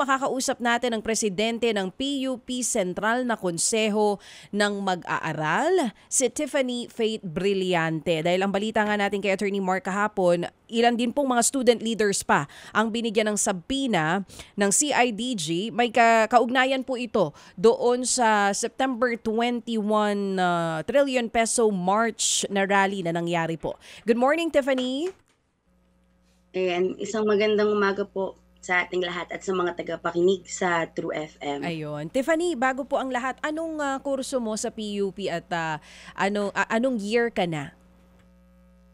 makakausap natin ang presidente ng PUP Sentral na Konseho ng Mag-aaral, si Tiffany Faith Brillante. Dahil ang balita nga natin kay Attorney Mark kahapon, ilan din pong mga student leaders pa ang binigyan ng sabina ng CIDG. May kaugnayan po ito doon sa September 21 trillion peso March na rally na nangyari po. Good morning, Tiffany. Ayan, isang magandang umaga po sa ating lahat at sa mga tagapakinig sa True FM. Ayun. Tiffany, bago po ang lahat, anong kurso mo sa PUP at anong year ka na?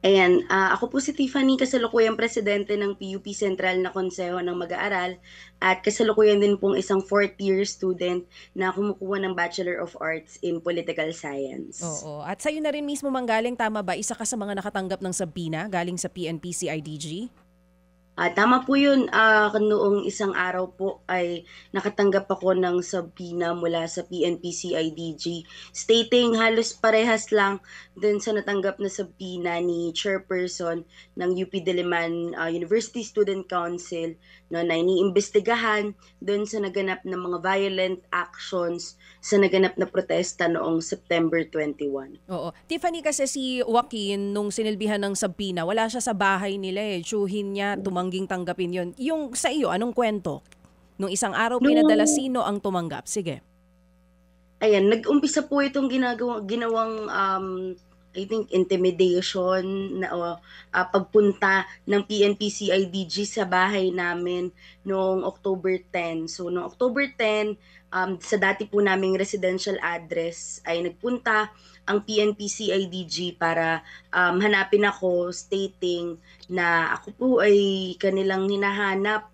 Ayan, ako po si Tiffany, kasalukuyang presidente ng PUP Sentral na Konseho ng Mag-aaral at kasalukuyan din pong isang 4th-year student na kumukuha ng Bachelor of Arts in Political Science. Oo. At sa'yo na rin mismo manggaling, tama ba? Isa ka sa mga nakatanggap ng sabina galing sa PNP CIDG? Tama po yun. Noong isang araw po ay nakatanggap ako ng sabina mula sa PNP CIDG stating halos parehas lang dun sa natanggap na sabina ni Chairperson ng UP Diliman University Student Council no, na iniimbestigahan dun sa naganap na mga violent actions sa naganap na protesta noong September 21. Oo. Tiffany, kasi si Joaquin, nung sinilbihan ng sabina, wala siya sa bahay nila eh. Tsuhin niya, tumangging tanggapin yon. Yung sa iyo, anong kwento? Nung isang araw pinadala, sino ang tumanggap? Sige. Ayan, nag-umpisa po itong ginawang I think intimidation na pagpunta ng PNP CIDG sa bahay namin noong October 10. So noong October 10, sa dati po naming residential address ay nagpunta ang PNP CIDG para hanapin ako stating na ako po ay kanilang hinahanap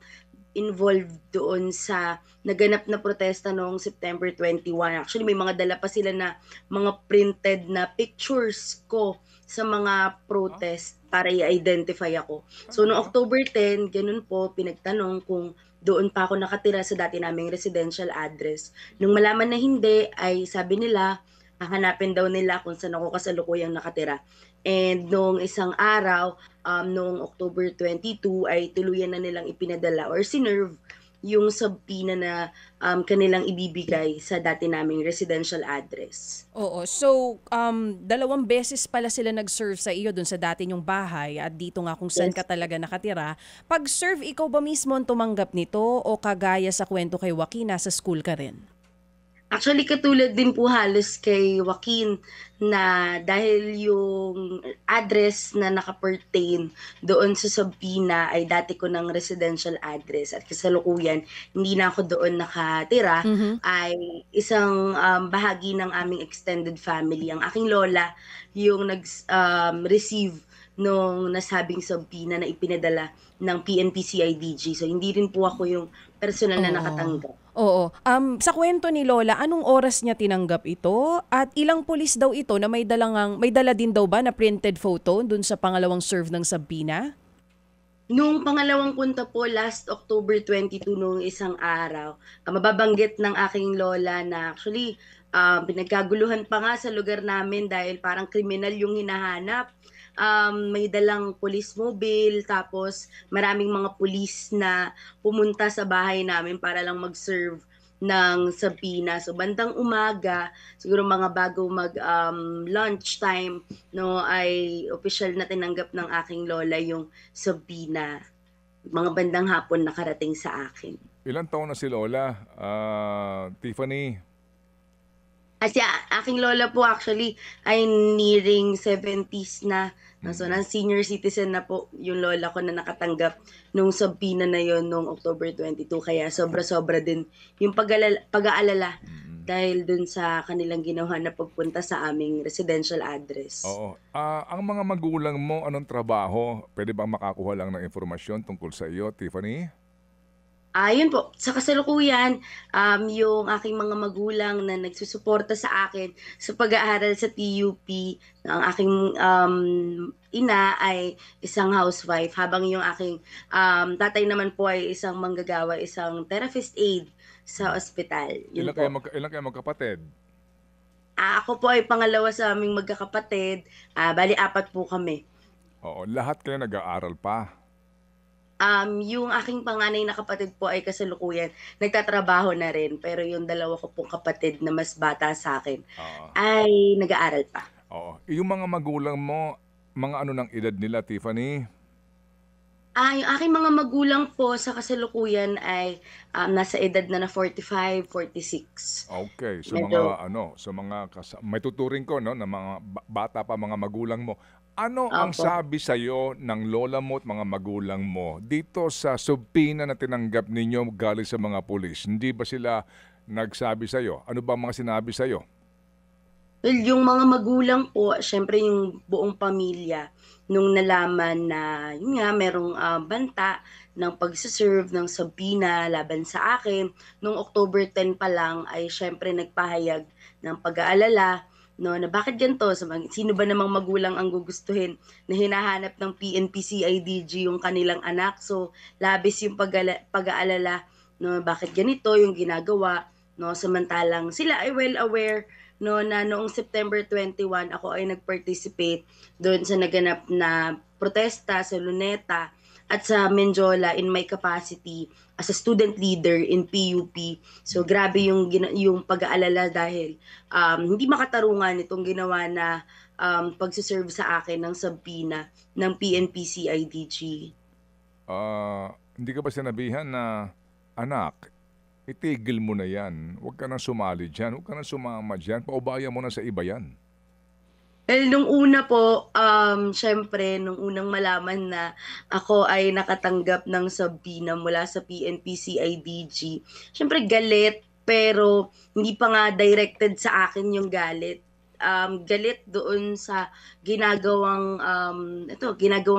involved doon sa naganap na protesta noong September 21. Actually, may mga dala pa sila na mga printed na pictures ko sa mga protest para i-identify ako. So, noong October 10, ganun po, pinagtanong kung doon pa ako nakatira sa dati naming residential address. Nung malaman na hindi, ay sabi nila, hahanapin daw nila kung saan ako kasalukuyang nakatira. And noong isang araw, noong October 22, ay tuluyan na nilang ipinadala or sinerve yung sabina na kanilang ibibigay sa dati naming residential address. Oo. So, dalawang beses pala sila nag-serve sa iyo dun sa dati nyong bahay at dito nga kung saan Yes. ka talaga nakatira. Pag-serve, ikaw ba mismo ang tumanggap nito o kagaya sa kwento kay Joaquin, nasa school ka rin? Actually, katulad din po halos kay Joaquin na dahil yung address na nakapertain doon sa sabina ay dati ko ng residential address at kasalukuyan hindi na ako doon nakatira, ay isang bahagi ng aming extended family. Ang aking lola yung nag-receive nung nasabing sabina na ipinadala ng PNP CIDG. So hindi rin po ako yung personal na Oo. nakatanggap. Oo. Sa kwento ni Lola, anong oras niya tinanggap ito? At ilang pulis daw ito na may dala din daw ba na printed photo dun sa pangalawang serve ng sabina? Nung pangalawang punta po last October 22 nung isang araw, mababanggit ng aking lola na actually pinagkaguluhan pa nga sa lugar namin dahil parang kriminal yung hinahanap. May dalang police mobile, tapos maraming mga pulis na pumunta sa bahay namin para lang mag-serve ng sabina. So bandang umaga, siguro mga bago mag lunch time, no, ay official na tinanggap ng aking lola yung sabina. Mga bandang hapon nakarating sa akin. Ilang taon na si Lola, Tiffany? Kasi aking lola po actually ay nearing 70s na. So, senior citizen na po yung lola ko na nakatanggap nung sabina na yon nung October 22. Kaya sobra-sobra din yung pag-aalala dahil dun sa kanilang ginawa na pagpunta sa aming residential address. Oo. Ang mga magulang mo, anong trabaho? Pwede bang makakuha lang ng informasyon tungkol sa iyo, Tiffany? Yun po, sa kasalukuyan, yung aking mga magulang na nagsusuporta sa akin sa pag-aaral sa PUP, ang aking ina ay isang housewife, habang yung aking tatay naman po ay isang manggagawa, isang therapist aide sa ospital. Yun po. Ilan kayo magkapatid? Ako po ay pangalawa sa aming magkakapatid, bali 4 po kami. Oo, lahat kayo nag-aaral pa. Yung aking panganay na kapatid po ay kasalukuyan nagtatrabaho na rin, pero yung dalawa ko pong kapatid na mas bata sa akin Oo. ay nag-aaral pa. Oo. Yung mga magulang mo, mga ano ng edad nila, Tiffany? Yung aking mga magulang po sa kasalukuyan ay, nasa edad na 45, 46. Okay, so Medyo mga ano, so mga may tuturing ko no na mga bata pa mga magulang mo. Ano ang opo. sabi sa ng lola mo at mga magulang mo dito sa subpina na tinanggap ninyo galing sa mga pulis? Hindi ba sila nagsabi sa ano ba ang mga sinabi sa Well, yung mga magulang po, siyempre yung buong pamilya, nung nalaman na, yun nga, merong banta ng pagsaserve ng subpoena laban sa akin, nung October 10 pa lang ay siyempre nagpahayag ng pag-aalala, no, na bakit ganito, sino ba namang magulang ang gugustuhin na hinahanap ng PNP CIDG yung kanilang anak, so labis yung pag-aalala, no, bakit ganito yung ginagawa, no, samantalang sila ay well aware, no, na noong September 21 ako ay nag-participate doon sa naganap na protesta sa Luneta at sa Menjola in my capacity as a student leader in PUP. So grabe yung pag-aalala dahil hindi makatarungan itong ginawa na pagsiserve sa akin ng subpoena ng PNP CIDG. Hindi ka ba sinabihan na, "Anak, itigil mo na 'yan. Huwag ka nang sumali diyan, huwag ka nang sumama diyan, paubaya mo na sa iba 'yan." Well, nung una po, siyempre nung unang malaman na ako ay nakatanggap ng subpoena mula sa PNP CIDG, siyempre galit, pero hindi pa nga directed sa akin yung galit. Galit doon sa ginagawang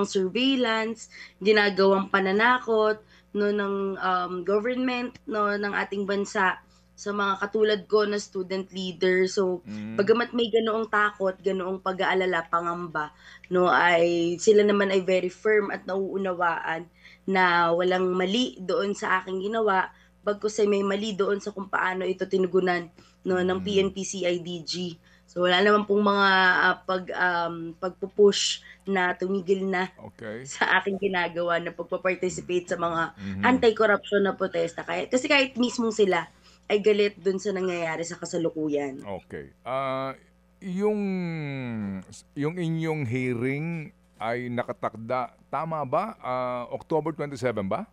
surveillance, ginagawang pananakot, no, ng government, no, ng ating bansa sa mga katulad ko na student leader. So, Hmm, bagamat may ganoong takot, ganoong pag-aalala, pangamba, no, ay sila naman ay very firm at nauunawaan na walang mali doon sa aking ginawa, bagkus ay may mali doon sa kung paano ito tinugunan, no, ng hmm, PNP CIDG. So wala naman pong mga pagpu-push na tumigil na okey. sa aking ginagawa na Hmm, pagpa-participate sa mga mhm. anti-corruption na protesta, kasi kahit mismong sila ay galit dun sa nangyayari sa kasalukuyan. Okay. Yung yung inyong hearing ay nakatakda, tama ba? October 27 ba?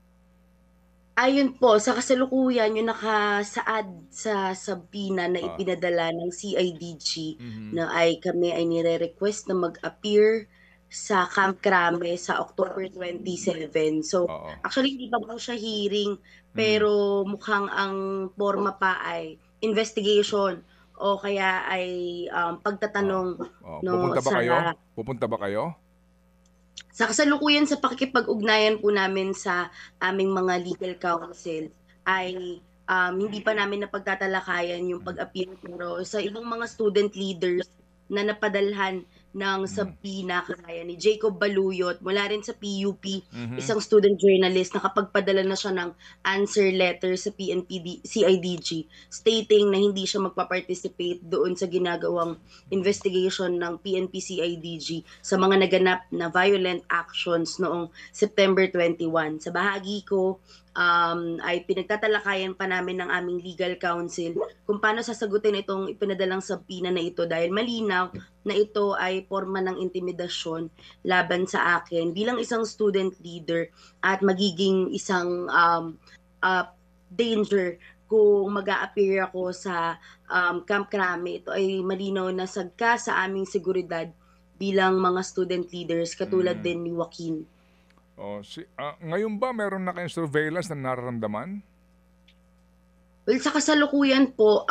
Ayon po sa kasalukuyan yung nakasaad sa subpoena na Ah, ipinadala ng CIDG mhm, na ay kami ay nire-request na mag-appear sa Camp Crame sa October 27. So, oo. actually hindi pa po siya hearing, Hmm, pero mukhang ang porma pa ay investigation o kaya ay oo, pagtatanong, oo. no, sa Pupunta ba kayo? sa kasalukuyan sa pakikipag-ugnayan po namin sa aming mga legal counsel ay, hindi pa namin napagtatalakayan yung Mhm, pag-appeal, pero sa ibang mga student leaders na napadalhan ng hmm, subpoena kagaya ni Jacob Baluyot mula rin sa PUP, mhm, isang student journalist, nakapagpadala na siya ng answer letter sa CIDG stating na hindi siya magpa-participate doon sa ginagawang investigation ng PNP CIDG sa mga naganap na violent actions noong September 21. Sa bahagi ko, ay pinagtatalakayan pa namin ng aming legal counsel kung paano sasagutin itong ipinadalang subpoena na ito dahil malinaw na ito ay forma ng intimidasyon laban sa akin bilang isang student leader at magiging isang danger kung mag-a-appear ako sa Camp Crame. Ito ay malinaw na sagka sa aming seguridad bilang mga student leaders katulad hmm. din ni Joaquin. Ngayon ba meron na kayong surveillance na nararamdaman? Well, sa kasalukuyan po,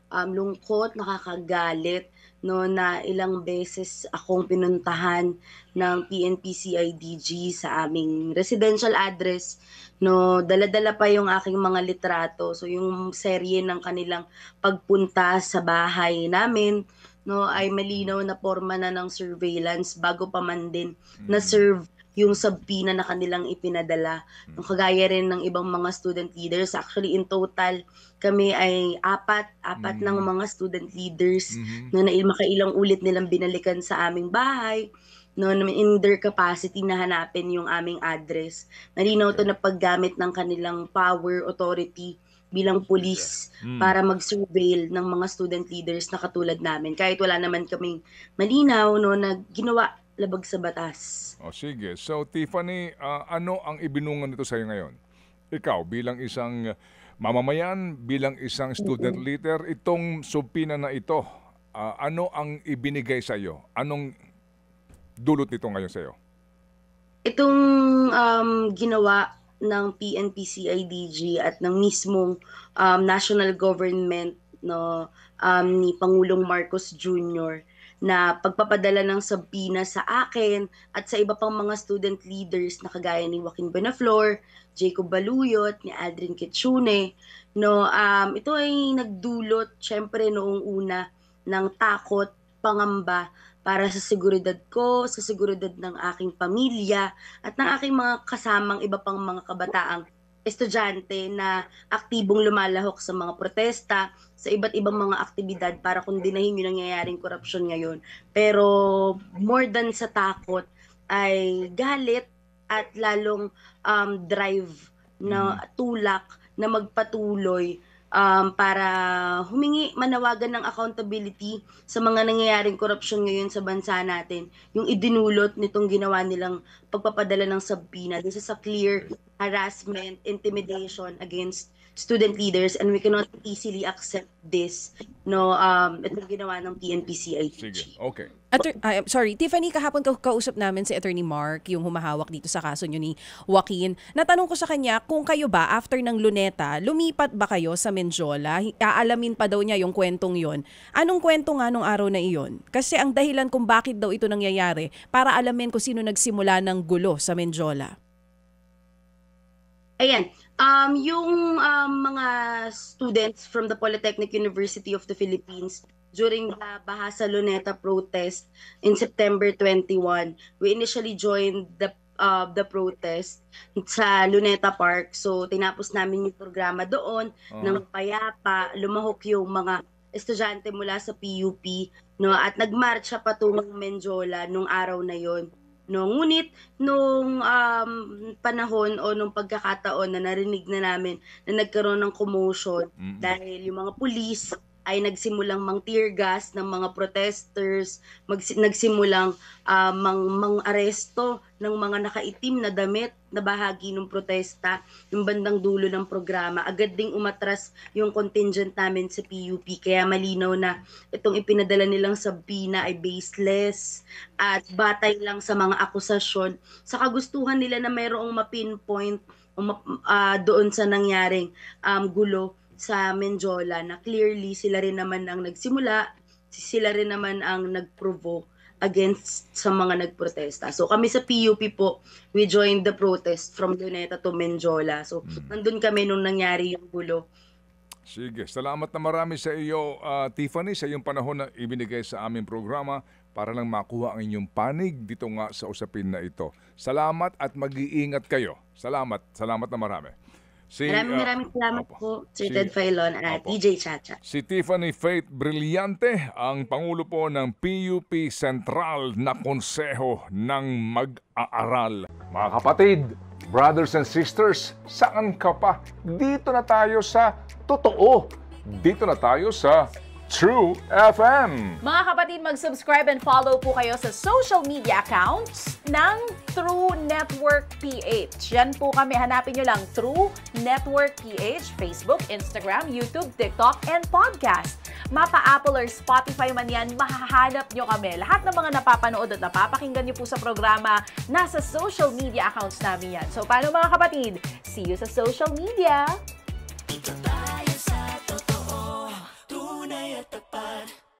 lungkot, nakakagalit, no, na ilang beses akong pinuntahan ng PNP-CIDG sa aming residential address, no, dala-dala pa yung aking mga litrato. So yung serye ng kanilang pagpunta sa bahay namin, no, ay malinaw na porma na ng surveillance bago pa man din Hmm, na-serve yung subpoena na kanilang ipinadala. Yung mm, kagaya rin ng ibang mga student leaders, actually in total kami ay apat ng hmm, mga student leaders mhm, na makailang ulit nilang binalikan sa aming bahay, no, in their capacity na hanapin yung aming address. Malinaw to na paggamit ng kanilang power, authority bilang police para mag-surveil ng mga student leaders na katulad namin. Kahit wala naman kaming malinaw, no, na ginawa labag sa batas. O sige. So Tiffany, ano ang ibinungan nito sa'yo ngayon? Ikaw bilang isang mamamayan, bilang isang student leader, itong subpina na ito, ano ang ibinigay sa'yo? Anong dulot nito ngayon sa'yo? Itong ginawa ng PNP-CIDG at ng mismong national government, no, ni Pangulong Marcos Jr. na pagpapadala ng subpoena sa akin at sa iba pang mga student leaders na kagaya ni Joaquin Benaflor, Jacob Baluyot, ni Adrian Quechune, no, ito ay nagdulot syempre noong una ng takot, pangamba para sa seguridad ko, sa seguridad ng aking pamilya at ng aking mga kasamang iba pang mga kabataang estudyante na aktibong lumalahok sa mga protesta, sa iba't ibang mga aktibidad para kundinahin yung nangyayaring korupsyon ngayon. Pero more than sa takot ay galit at lalong drive na tulak na magpatuloy para humingi, manawagan ng accountability sa mga nangyayaring korupsyon ngayon sa bansa natin. Yung idinulot nitong ginawa nilang pagpapadala ng subpoena. This is a clear harassment, intimidation against student leaders and we cannot easily accept this, no, itong ginawa ng PNP-CIDG. Sige, okay. Sorry, Tiffany, kahapon kausap namin si Attorney Mark, yung humahawak dito sa kaso nyo ni Joaquin. Natanong ko sa kanya kung kayo ba, after ng Luneta, lumipat ba kayo sa Menjola? Aalamin pa daw niya yung kwentong yon. Anong kwento nga nung araw na iyon? Kasi ang dahilan kung bakit daw ito nangyayari, para alamin kung sino nagsimula ng gulo sa Menjola. Ayan, yung mga students from the Polytechnic University of the Philippines during the Bahasa Luneta protest in September 21, we initially joined the protest sa Luneta Park. So tinapos namin yung programa doon ng payapa, lumahok yung mga estudyante mula sa PUP, no, at nagmarcha patungong Menjola nung araw na yon. No, ngunit nung panahon o nung pagkakataon na narinig na namin na nagkaroon ng commotion dahil yung mga pulis ay nagsimulang mang-tear gas ng mga protesters, nagsimulang mang-aresto ng mga nakaitim na damit na bahagi ng protesta, yung bandang dulo ng programa. Agad ding umatras yung contingent namin sa PUP, kaya malinaw na itong ipinadala nilang subpoena ay baseless at batay lang sa mga akusasyon sa kagustuhan nila na mayroong mapinpoint doon sa nangyaring gulo sa Menjola, na clearly sila rin naman ang nagsimula, sila rin naman ang nag-provoke against sa mga nagprotesta. So kami sa PUP po, we joined the protest from Luneta to Menjola. So nandun kami nung nangyari yung gulo. Sige, salamat na marami sa iyo, Tiffany, sa iyong panahon na ibinigay sa aming programa para lang makuha ang inyong panig dito nga sa usapin na ito. Salamat at mag-iingat kayo. Salamat na marami. Maraming salamat po, Sir Ted Filon at DJ Chacha. Si Tiffany Faith Brillante, ang Pangulo po ng PUP Sentral na Konseho ng Mag-aaral. Mga kapatid, brothers and sisters, saan ka pa? Dito na tayo sa totoo. Dito na tayo sa True FM. Mga kapatid, mag-subscribe and follow po kayo sa social media accounts ng True Network PH. Yan po kami, hanapin nyo lang True Network PH, Facebook, Instagram, YouTube, TikTok, and podcast. Mapa Apple or Spotify man yan, mahahanap nyo kami. Lahat ng mga napapanood at napapakinggan nyo po sa programa, nasa social media accounts namin yan. So paano mga kapatid? See you sa social media!